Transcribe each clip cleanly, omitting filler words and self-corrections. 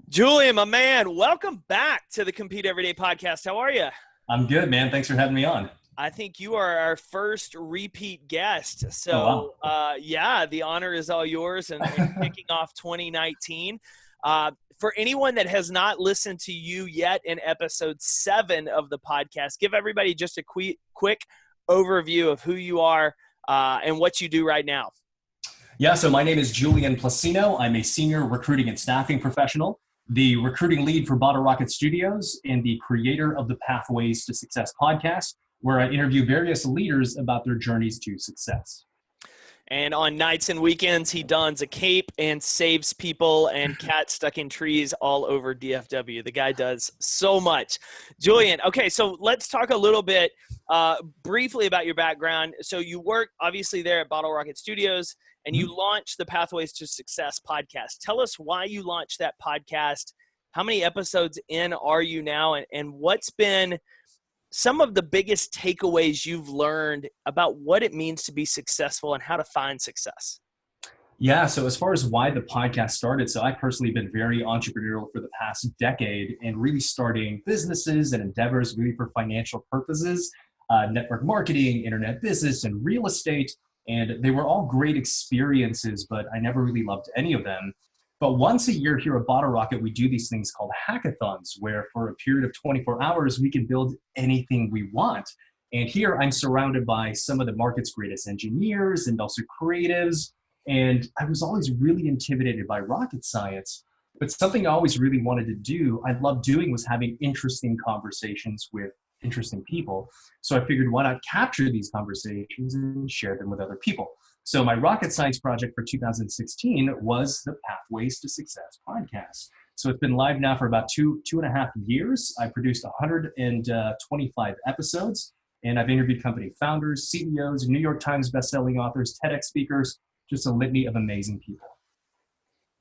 Julian, my man, welcome back to the Compete Everyday podcast. How are you? I'm good, man. Thanks for having me on. I think you are our first repeat guest. Oh, So, yeah, the honor is all yours and wow. kicking off 2019. For anyone that has not listened to you yet in episode 7 of the podcast, give everybody just a quick overview of who you are and what you do right now. Yeah, so my name is Julian Placino. I'm a senior recruiting and staffing professional, the recruiting lead for Bottle Rocket Studios, and the creator of the Pathways to Success podcast, where I interview various leaders about their journeys to success. And on nights and weekends, he dons a cape and saves people and cats stuck in trees all over DFW. The guy does so much. Julian, okay, so let's talk a little bit briefly about your background. So you work, obviously, there at Bottle Rocket Studios, and you launched the Pathways to Success podcast. Tell us why you launched that podcast. How many episodes in are you now? And what's been some of the biggest takeaways you've learned about what it means to be successful and how to find success? Yeah, so as far as why the podcast started, so I've personally been very entrepreneurial for the past decade and really starting businesses and endeavors really for financial purposes, network marketing, internet business, and real estate. And they were all great experiences, but I never really loved any of them. But once a year here at Bottle Rocket, we do these things called hackathons, where for a period of 24 hours, we can build anything we want. And here I'm surrounded by some of the market's greatest engineers and also creatives. And I was always really intimidated by rocket science. But something I always really wanted to do, I loved doing, was having interesting conversations with interesting people. So I figured, why not capture these conversations and share them with other people? So my rocket science project for 2016 was the Pathways to Success podcast. So it's been live now for about two and a half years. I produced 125 episodes, and I've interviewed company founders, CEOs, New York Times bestselling authors, TEDx speakers, just a litany of amazing people.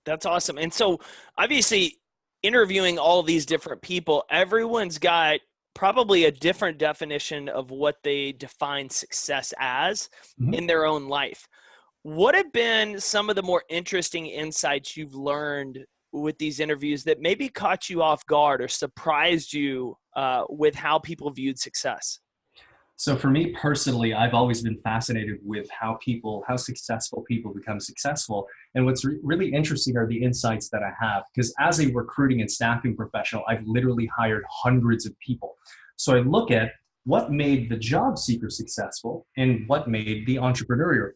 That's awesome. And so obviously interviewing all these different people, everyone's got probably a different definition of what they define success as in their own life. What have been some of the more interesting insights you've learned with these interviews that maybe caught you off guard or surprised you with how people viewed success? So for me personally, I've always been fascinated with how successful people become successful. And what's really interesting are the insights that I have, because as a recruiting and staffing professional, I've literally hired hundreds of people. So I look at what made the job seeker successful and what made the entrepreneur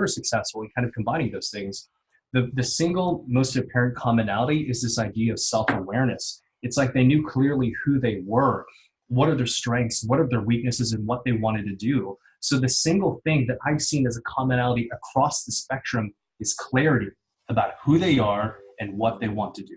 successful, and kind of combining those things. The single most apparent commonality is this idea of self-awareness. It's like they knew clearly who they were. What are their strengths? What are their weaknesses, and what they wanted to do? So the single thing that I've seen as a commonality across the spectrum is clarity about who they are and what they want to do.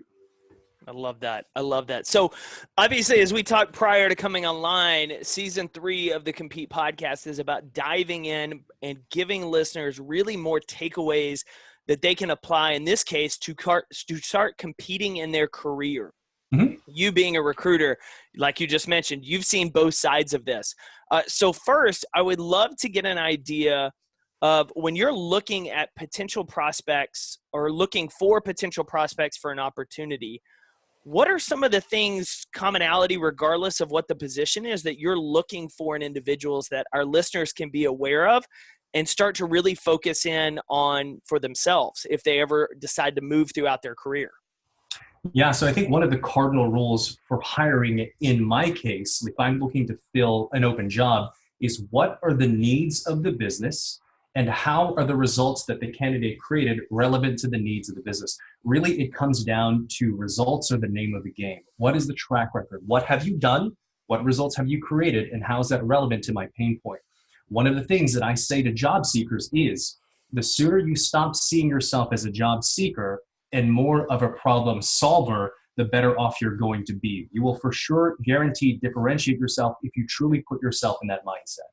I love that. I love that. So obviously, as we talked prior to coming online, season 3 of the Compete podcast is about diving in and giving listeners really more takeaways that they can apply, in this case, to start competing in their career. You being a recruiter, like you just mentioned, you've seen both sides of this. So first, I would love to get an idea of when you're looking at potential prospects or looking for potential prospects for an opportunity, what are some of the things, commonality, regardless of what the position is, that you're looking for in individuals that our listeners can be aware of and start to really focus in on for themselves if they ever decide to move throughout their career? Yeah, so I think one of the cardinal rules for hiring in my case, if I'm looking to fill an open job, is what are the needs of the business and how are the results that the candidate created relevant to the needs of the business? Really, it comes down to results are the name of the game. What is the track record? What have you done? What results have you created? And how is that relevant to my pain point? One of the things that I say to job seekers is the sooner you stop seeing yourself as a job seeker and more of a problem solver, the better off you're going to be. You will for sure guaranteed differentiate yourself if you truly put yourself in that mindset.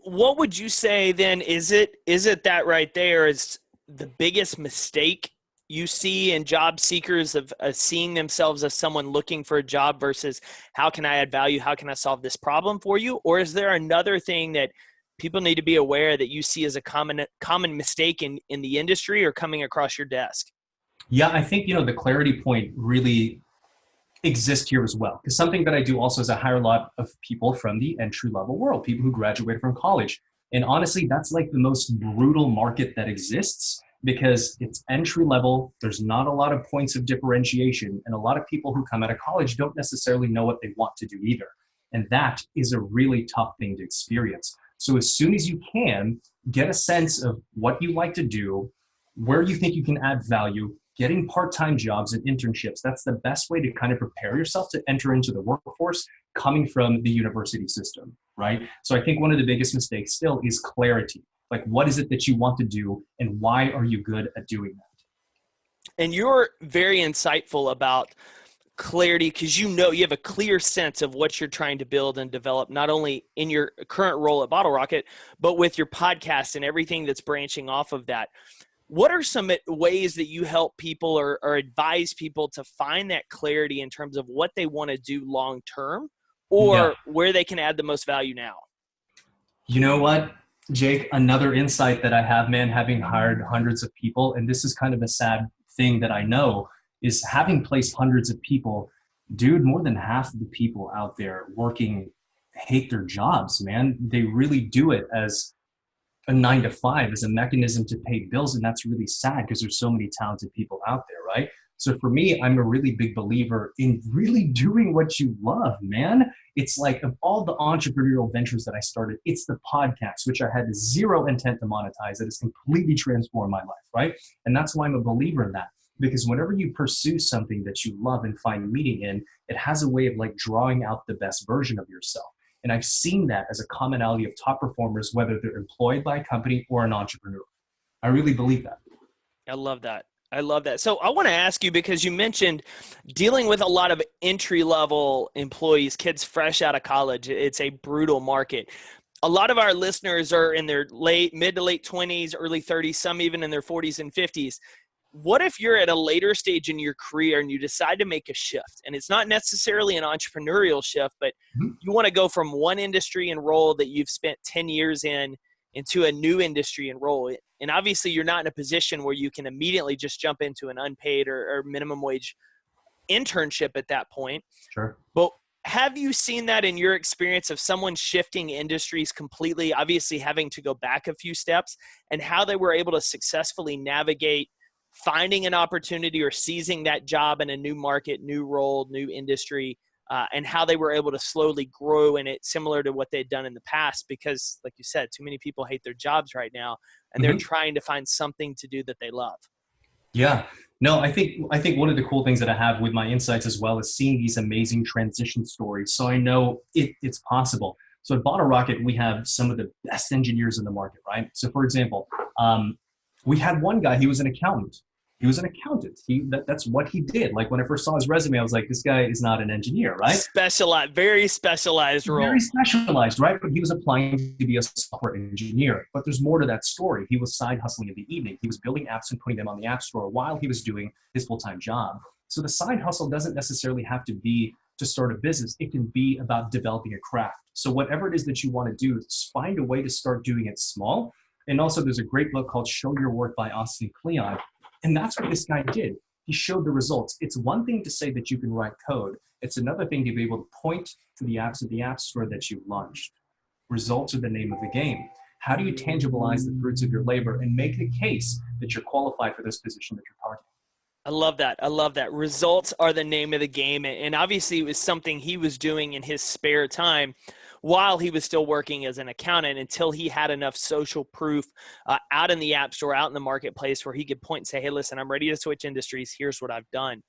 What would you say then, is it that right there is the biggest mistake you see in job seekers of seeing themselves as someone looking for a job versus how can I add value? How can I solve this problem for you? Or is there another thing that people need to be aware that you see as a common mistake in the industry or coming across your desk? Yeah, I think, the clarity point really exist here as well. Because something that I do also is I hire a lot of people from the entry level world, people who graduated from college. And honestly, that's like the most brutal market that exists because it's entry level. There's not a lot of points of differentiation. And a lot of people who come out of college don't necessarily know what they want to do either. And that is a really tough thing to experience. So as soon as you can, get a sense of what you like to do, where you think you can add value, getting part-time jobs and internships. That's the best way to kind of prepare yourself to enter into the workforce coming from the university system, right? So I think one of the biggest mistakes still is clarity. Like, what is it that you want to do and why are you good at doing that? And you're very insightful about clarity because you have a clear sense of what you're trying to build and develop, not only in your current role at Bottle Rocket, but with your podcast and everything that's branching off of that. What are some ways that you help people or advise people to find that clarity in terms of what they want to do long term or where they can add the most value now? You know what, Jake, another insight that I have, man, having hired hundreds of people, and this is kind of a sad thing that I know, is having placed hundreds of people, dude, more than half of the people out there working hate their jobs, man. They really do it as a 9 to 5, as a mechanism to pay bills. And that's really sad because there's so many talented people out there, right? So for me, I'm a really big believer in really doing what you love, man. It's like, of all the entrepreneurial ventures that I started, it's the podcast, which I had zero intent to monetize, that has completely transformed my life, right? And that's why I'm a believer in that. Because whenever you pursue something that you love and find meaning in, it has a way of like drawing out the best version of yourself. And I've seen that as a commonality of top performers, whether they're employed by a company or an entrepreneur. I really believe that. I love that. I love that. So I want to ask you, because you mentioned dealing with a lot of entry-level employees, kids fresh out of college. It's a brutal market. A lot of our listeners are in their mid to late 20s, early 30s, some even in their 40s and 50s. What if you're at a later stage in your career and you decide to make a shift? And it's not necessarily an entrepreneurial shift, but you want to go from one industry and role that you've spent 10 years in into a new industry and role. And obviously you're not in a position where you can immediately just jump into an unpaid or minimum wage internship at that point. Sure. But have you seen that in your experience of someone shifting industries completely, obviously having to go back a few steps, and how they were able to successfully navigate finding an opportunity or seizing that job in a new market, new role, new industry, and how they were able to slowly grow in it, similar to what they'd done in the past? Because like you said, too many people hate their jobs right now, and they're trying to find something to do that they love. Yeah. No, I think one of the cool things that I have with my insights as well is seeing these amazing transition stories. So I know it's possible. So at Bottle Rocket, we have some of the best engineers in the market, right? So for example, we had one guy, he was an accountant. That's what he did. Like when I first saw his resume, I was like, this guy is not an engineer, right? Specialized, very specialized role. Very specialized, right? But he was applying to be a software engineer. But there's more to that story. He was side hustling in the evening. He was building apps and putting them on the App Store while he was doing his full-time job. So the side hustle doesn't necessarily have to be to start a business. It can be about developing a craft. So whatever it is that you want to do, find a way to start doing it small. And also there's a great book called Show Your Work by Austin Kleon. And that's what this guy did. He showed the results. It's one thing to say that you can write code. It's another thing to be able to point to the apps at the App Store that you've launched. Results are the name of the game. How do you tangibilize the fruits of your labor and make the case that you're qualified for this position that you're targeting? I love that. I love that. Results are the name of the game. And obviously it was something he was doing in his spare time while he was still working as an accountant, until he had enough social proof out in the App Store, out in the marketplace, where he could point and say, hey, listen, I'm ready to switch industries. Here's what I've done.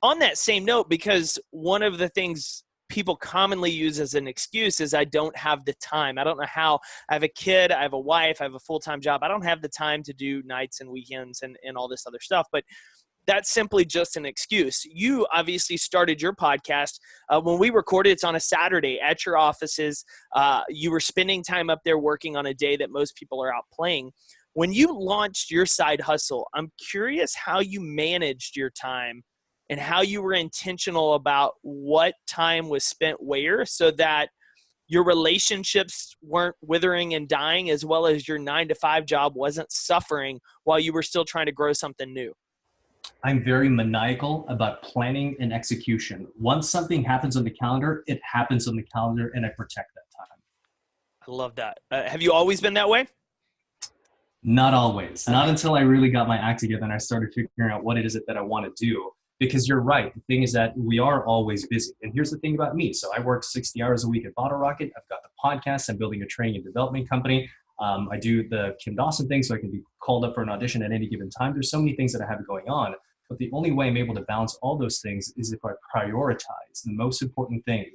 On that same note, because one of the things people commonly use as an excuse is, I don't have the time. I don't know how. I have a kid, I have a wife, I have a full-time job. I don't have the time to do nights and weekends and all this other stuff. But that's simply just an excuse. You obviously started your podcast. When we recorded, it's on a Saturday at your offices. You were spending time up there working on a day that most people are out playing. When you launched your side hustle, I'm curious how you managed your time and how you were intentional about what time was spent where, so that your relationships weren't withering and dying, as well as your 9 to 5 job wasn't suffering while you were still trying to grow something new. I'm very maniacal about planning and execution. Once something happens on the calendar, it happens on the calendar, and I protect that time. I love that. Have you always been that way? Not always. Not Okay. until I really got my act together and I started figuring out what it is that I want to do. Because you're right. The thing is that we are always busy. And here's the thing about me. So I work 60 hours a week at Bottle Rocket. I've got the podcast. I'm building a training and development company. I do the Kim Dawson thing so I can be called up for an audition at any given time. There's so many things that I have going on. But the only way I'm able to balance all those things is if I prioritize the most important thing.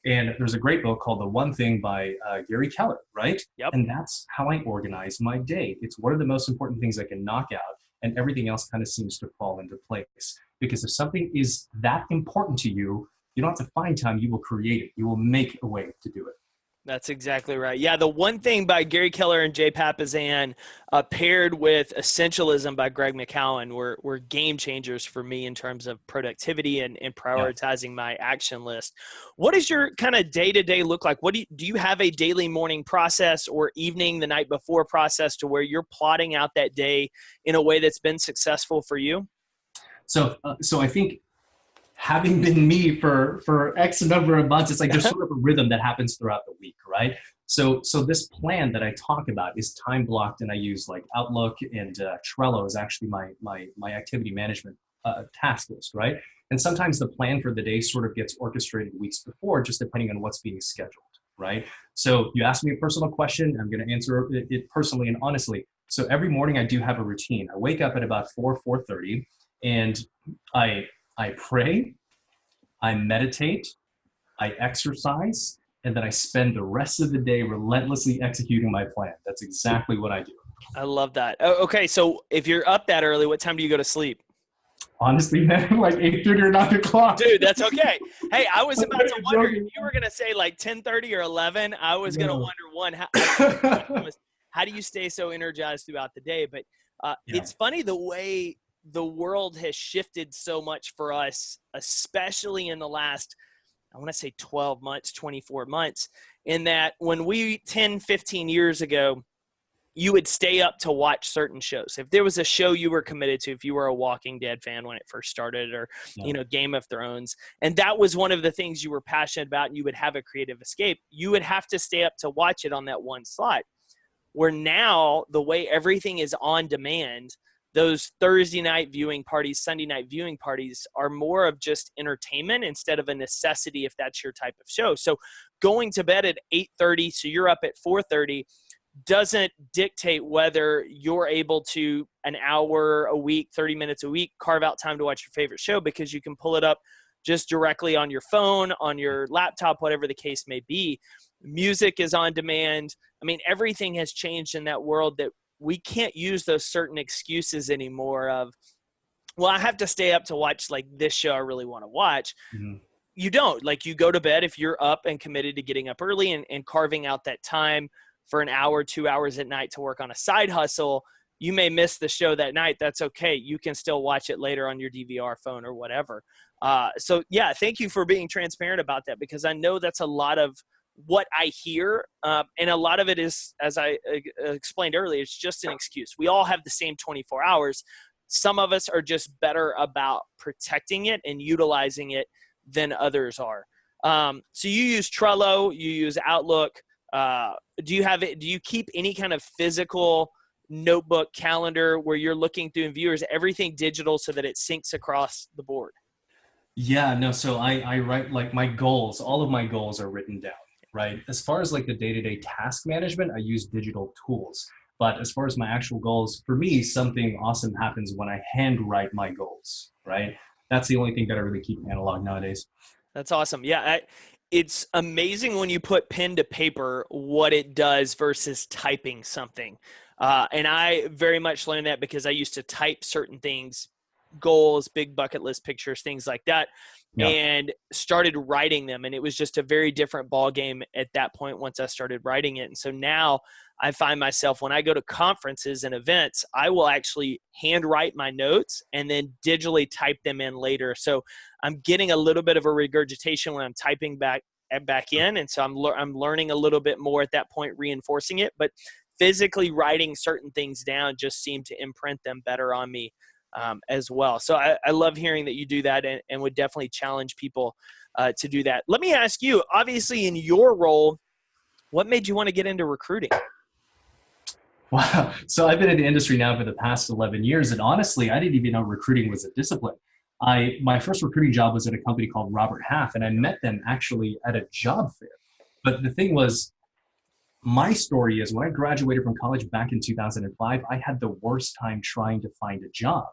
And there's a great book called The One Thing by Gary Keller, right? Yep. And that's how I organize my day. It's what are the most important things I can knock out, and everything else kind of seems to fall into place. Because if something is that important to you, you don't have to find time, you will create it. You will make a way to do it. That's exactly right. Yeah, The One Thing by Gary Keller and Jay Papasan, paired with Essentialism by Greg McKeown, were game changers for me in terms of productivity and prioritizing my action list. What does your kind of day-to-day look like? What do you have a daily morning process or evening the night before process to where you're plotting out that day in a way that's been successful for you? So I think having been me for X number of months, it's like there's sort of a rhythm that happens throughout the week, right? So this plan that I talk about is time blocked, and I use like Outlook, and Trello is actually my activity management task list, right? And sometimes the plan for the day sort of gets orchestrated weeks before, just depending on what's being scheduled, right? So you asked me a personal question, I'm going to answer it personally and honestly. So every morning I do have a routine. I wake up at about 4:30, and I pray, I meditate, I exercise, and then I spend the rest of the day relentlessly executing my plan. That's exactly what I do. I love that. Okay, so if you're up that early, what time do you go to sleep? Honestly, man, like 8:30 or 9 o'clock. Dude, that's okay. Hey, I was about to wonder if you were going to say like 10:30 or 11. I was going to wonder, how do you stay so energized throughout the day? But it's funny the way the world has shifted so much for us, especially in the last, I want to say 12 months, 24 months, in that when 10, 15 years ago, you would stay up to watch certain shows. If there was a show you were committed to, if you were a Walking Dead fan when it first started, or, Game of Thrones, and that was one of the things you were passionate about and you would have a creative escape, you would have to stay up to watch it on that one slot. Where now, the way everything is on demand, those Thursday night viewing parties, Sunday night viewing parties are more of just entertainment instead of a necessity if that's your type of show. So going to bed at 8:30, so you're up at 4:30, doesn't dictate whether you're able to an hour a week, 30 minutes a week, carve out time to watch your favorite show, because you can pull it up just directly on your phone, on your laptop, whatever the case may be. Music is on demand. I mean, everything has changed in that world that we can't use those certain excuses anymore of, well, I have to stay up to watch like this show I really want to watch. Mm-hmm. You don't. Like, you go to bed if you're up and committed to getting up early and carving out that time for an hour, 2 hours at night to work on a side hustle. You may miss the show that night. That's okay. You can still watch it later on your DVR phone or whatever. So yeah, thank you for being transparent about that, because I know that's a lot of what I hear. And a lot of it is, as I explained earlier, it's just an excuse. We all have the same 24 hours. Some of us are just better about protecting it and utilizing it than others are. So you use Trello, you use Outlook. Do you keep any kind of physical notebook, calendar where you're looking through and viewers, everything digital so that it syncs across the board? Yeah, no. So I write like my goals, all of my goals are written down, right? As far as like the day-to-day task management, I use digital tools. But as far as my actual goals, for me, something awesome happens when I handwrite my goals, right? That's the only thing that I really keep analog nowadays. That's awesome. Yeah. It's amazing when you put pen to paper what it does versus typing something. And I very much learned that because I used to type certain things, goals, big bucket list pictures, things like that, and started writing them. And it was just a very different ball game at that point once I started writing it. And so now I find myself, when I go to conferences and events, I will actually handwrite my notes and then digitally type them in later. So I'm getting a little bit of a regurgitation when I'm typing back in. And so I'm learning a little bit more at that point, reinforcing it. But physically writing certain things down just seemed to imprint them better on me. as well. So I love hearing that you do that, and would definitely challenge people to do that. Let me ask you, obviously in your role, what made you want to get into recruiting? Wow. So I've been in the industry now for the past 11 years. And honestly, I didn't even know recruiting was a discipline. My first recruiting job was at a company called Robert Half, and I met them actually at a job fair. But the thing was, my story is when I graduated from college back in 2005, I had the worst time trying to find a job.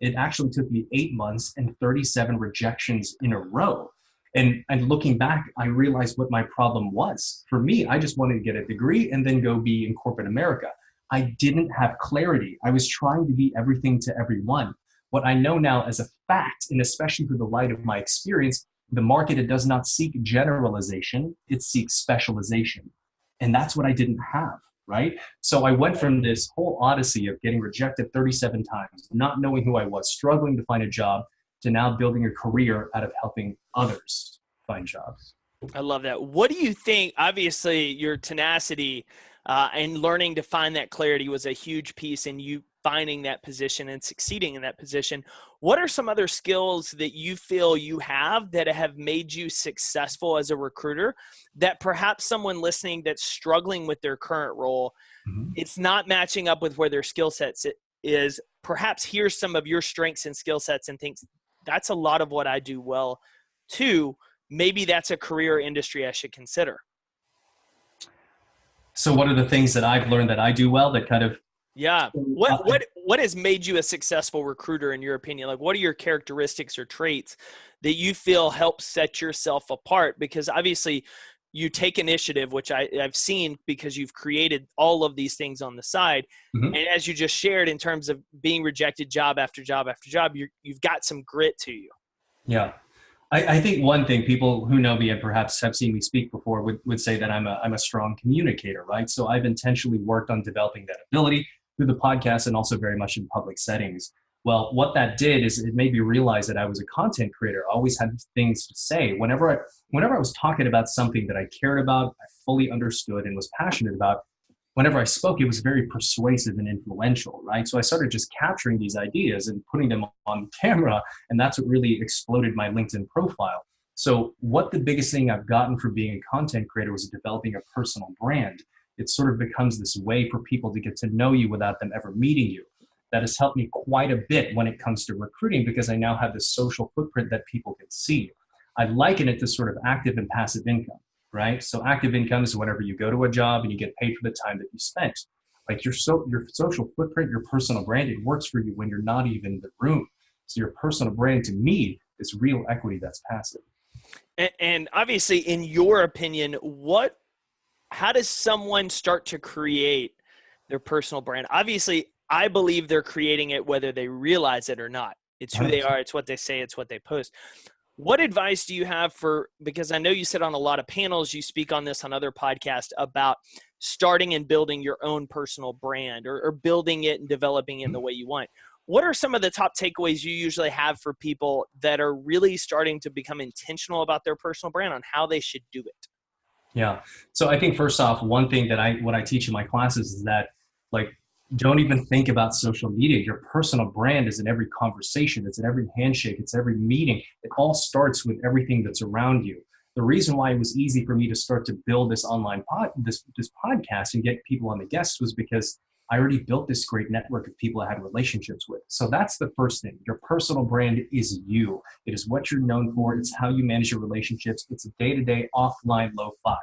It actually took me 8 months and 37 rejections in a row. And looking back, I realized what my problem was. For me, I just wanted to get a degree and then go be in corporate America. I didn't have clarity. I was trying to be everything to everyone. What I know now as a fact, and especially through the light of my experience, the market, it does not seek generalization, it seeks specialization. And that's what I didn't have, right? So I went from this whole odyssey of getting rejected 37 times, not knowing who I was, struggling to find a job, to now building a career out of helping others find jobs. I love that. What do you think? Obviously, your tenacity and learning to find that clarity was a huge piece in you finding that position and succeeding in that position. What are some other skills that you feel you have that have made you successful as a recruiter that perhaps someone listening that's struggling with their current role, it's not matching up with where their skill sets is, perhaps here's some of your strengths and skill sets and thinks that's a lot of what I do well too. Maybe that's a career industry I should consider. So what are the things that I've learned that I do well that kind of... Yeah. What has made you a successful recruiter in your opinion? Like, what are your characteristics or traits that you feel help set yourself apart? Because obviously you take initiative, which I've seen because you've created all of these things on the side. And as you just shared in terms of being rejected job after job after job, you've got some grit to you. Yeah. I think one thing people who know me and perhaps have seen me speak before would say that I'm a strong communicator, right? So I've intentionally worked on developing that ability through the podcast and also very much in public settings. Well, what that did is it made me realize that I was a content creator. I always had things to say. Whenever I was talking about something that I cared about, I fully understood and was passionate about, whenever I spoke, it was very persuasive and influential, right? So I started just capturing these ideas and putting them on camera, and that's what really exploded my LinkedIn profile. So what the biggest thing I've gotten from being a content creator was developing a personal brand. It sort of becomes this way for people to get to know you without them ever meeting you. That has helped me quite a bit when it comes to recruiting because I now have this social footprint that people can see. I liken it to sort of active and passive income. Right? So active income is whenever you go to a job and you get paid for the time that you spent. Like your social footprint, your personal brand, it works for you when you're not even in the room. So your personal brand to me is real equity that's passive. And obviously, in your opinion, how does someone start to create their personal brand? Obviously, I believe they're creating it whether they realize it or not. It's who they are. It's what they say. It's what they post. What advice do you have because I know you sit on a lot of panels, you speak on this on other podcasts about starting and building your own personal brand or building it and developing it in the way you want. What are some of the top takeaways you usually have for people that are really starting to become intentional about their personal brand on how they should do it? Yeah. So I think first off, one thing that what I teach in my classes is that don't even think about social media. Your personal brand is in every conversation. It's in every handshake. It's every meeting. It all starts with everything that's around you. The reason why it was easy for me to start to build this online this podcast and get people on the guests was because I already built this great network of people I had relationships with. So that's the first thing. Your personal brand is you. It is what you're known for. It's how you manage your relationships. It's a day-to-day, offline, lo-fi.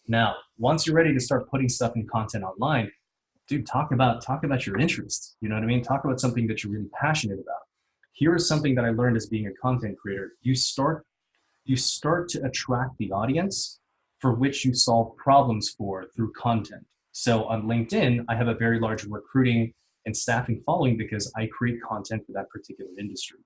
Now, once you're ready to start putting stuff in content online, dude, talk about your interests. You know what I mean? Talk about something that you're really passionate about. Here is something that I learned as being a content creator. You start to attract the audience for which you solve problems for through content. So on LinkedIn, I have a very large recruiting and staffing following because I create content for that particular industry.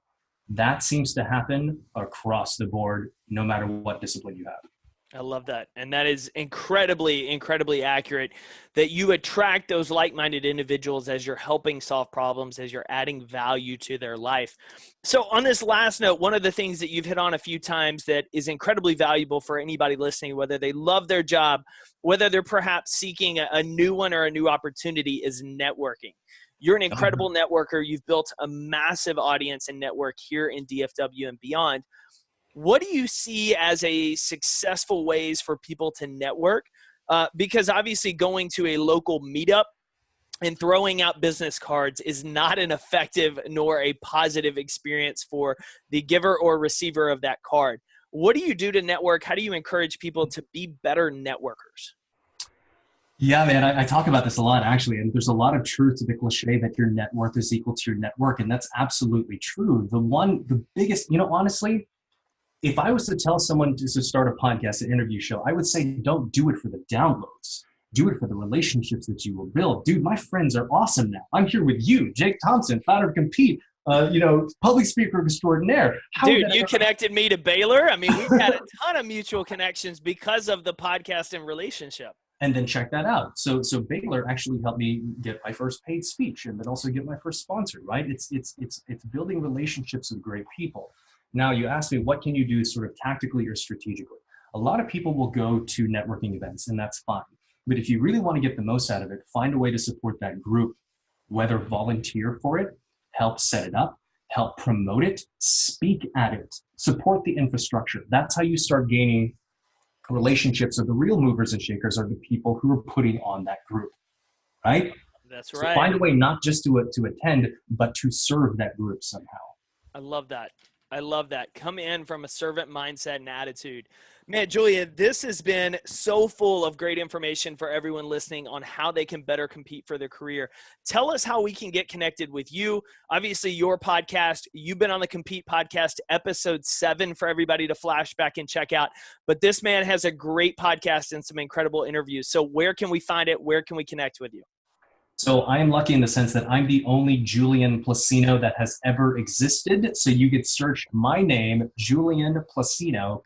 That seems to happen across the board, no matter what discipline you have. I love that. And that is incredibly, incredibly accurate that you attract those like-minded individuals as you're helping solve problems, as you're adding value to their life. So on this last note, one of the things that you've hit on a few times that is incredibly valuable for anybody listening, whether they love their job, whether they're perhaps seeking a new one or a new opportunity, is networking. You're an incredible networker. You've built a massive audience and network here in DFW and beyond. What do you see as a successful ways for people to network? Because obviously going to a local meetup and throwing out business cards is not an effective nor a positive experience for the giver or receiver of that card. What do you do to network? How do you encourage people to be better networkers? Yeah, man, I talk about this a lot, actually, and there's a lot of truth to the cliche that your net worth is equal to your network, and that's absolutely true. The biggest, honestly, if I was to tell someone to start a podcast, an interview show, I would say don't do it for the downloads. Do it for the relationships that you will build. Dude, my friends are awesome now. I'm here with you, Jake Thompson, founder of Compete, public speaker extraordinaire. Dude, you connected me to Baylor. I mean, we've had a ton of mutual connections because of the podcast and relationship. And then check that out. So Baylor actually helped me get my first paid speech and then also get my first sponsor, right? It's building relationships with great people. Now you ask me, what can you do sort of tactically or strategically? A lot of people will go to networking events and that's fine. But if you really want to get the most out of it, find a way to support that group, whether volunteer for it, help set it up, help promote it, speak at it, support the infrastructure. That's how you start gaining relationships. Of the real movers and shakers are the people who are putting on that group, right? That's right. So find a way not just to attend, but to serve that group somehow. I love that. I love that. Come in from a servant mindset and attitude. Man, Julian, this has been so full of great information for everyone listening on how they can better compete for their career. Tell us how we can get connected with you. Obviously, your podcast, you've been on the Compete podcast, episode 7 for everybody to flash back and check out. But this man has a great podcast and some incredible interviews. So where can we find it? Where can we connect with you? So I am lucky in the sense that I'm the only Julian Placino that has ever existed. So you could search my name, Julian Placino,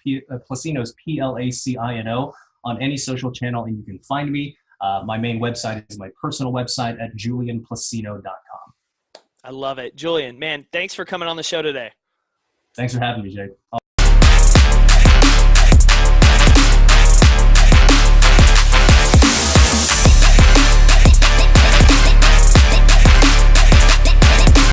Placino's Placino, on any social channel and you can find me. My main website is my personal website at julianplacino.com. I love it. Julian, man, thanks for coming on the show today. Thanks for having me, Jake.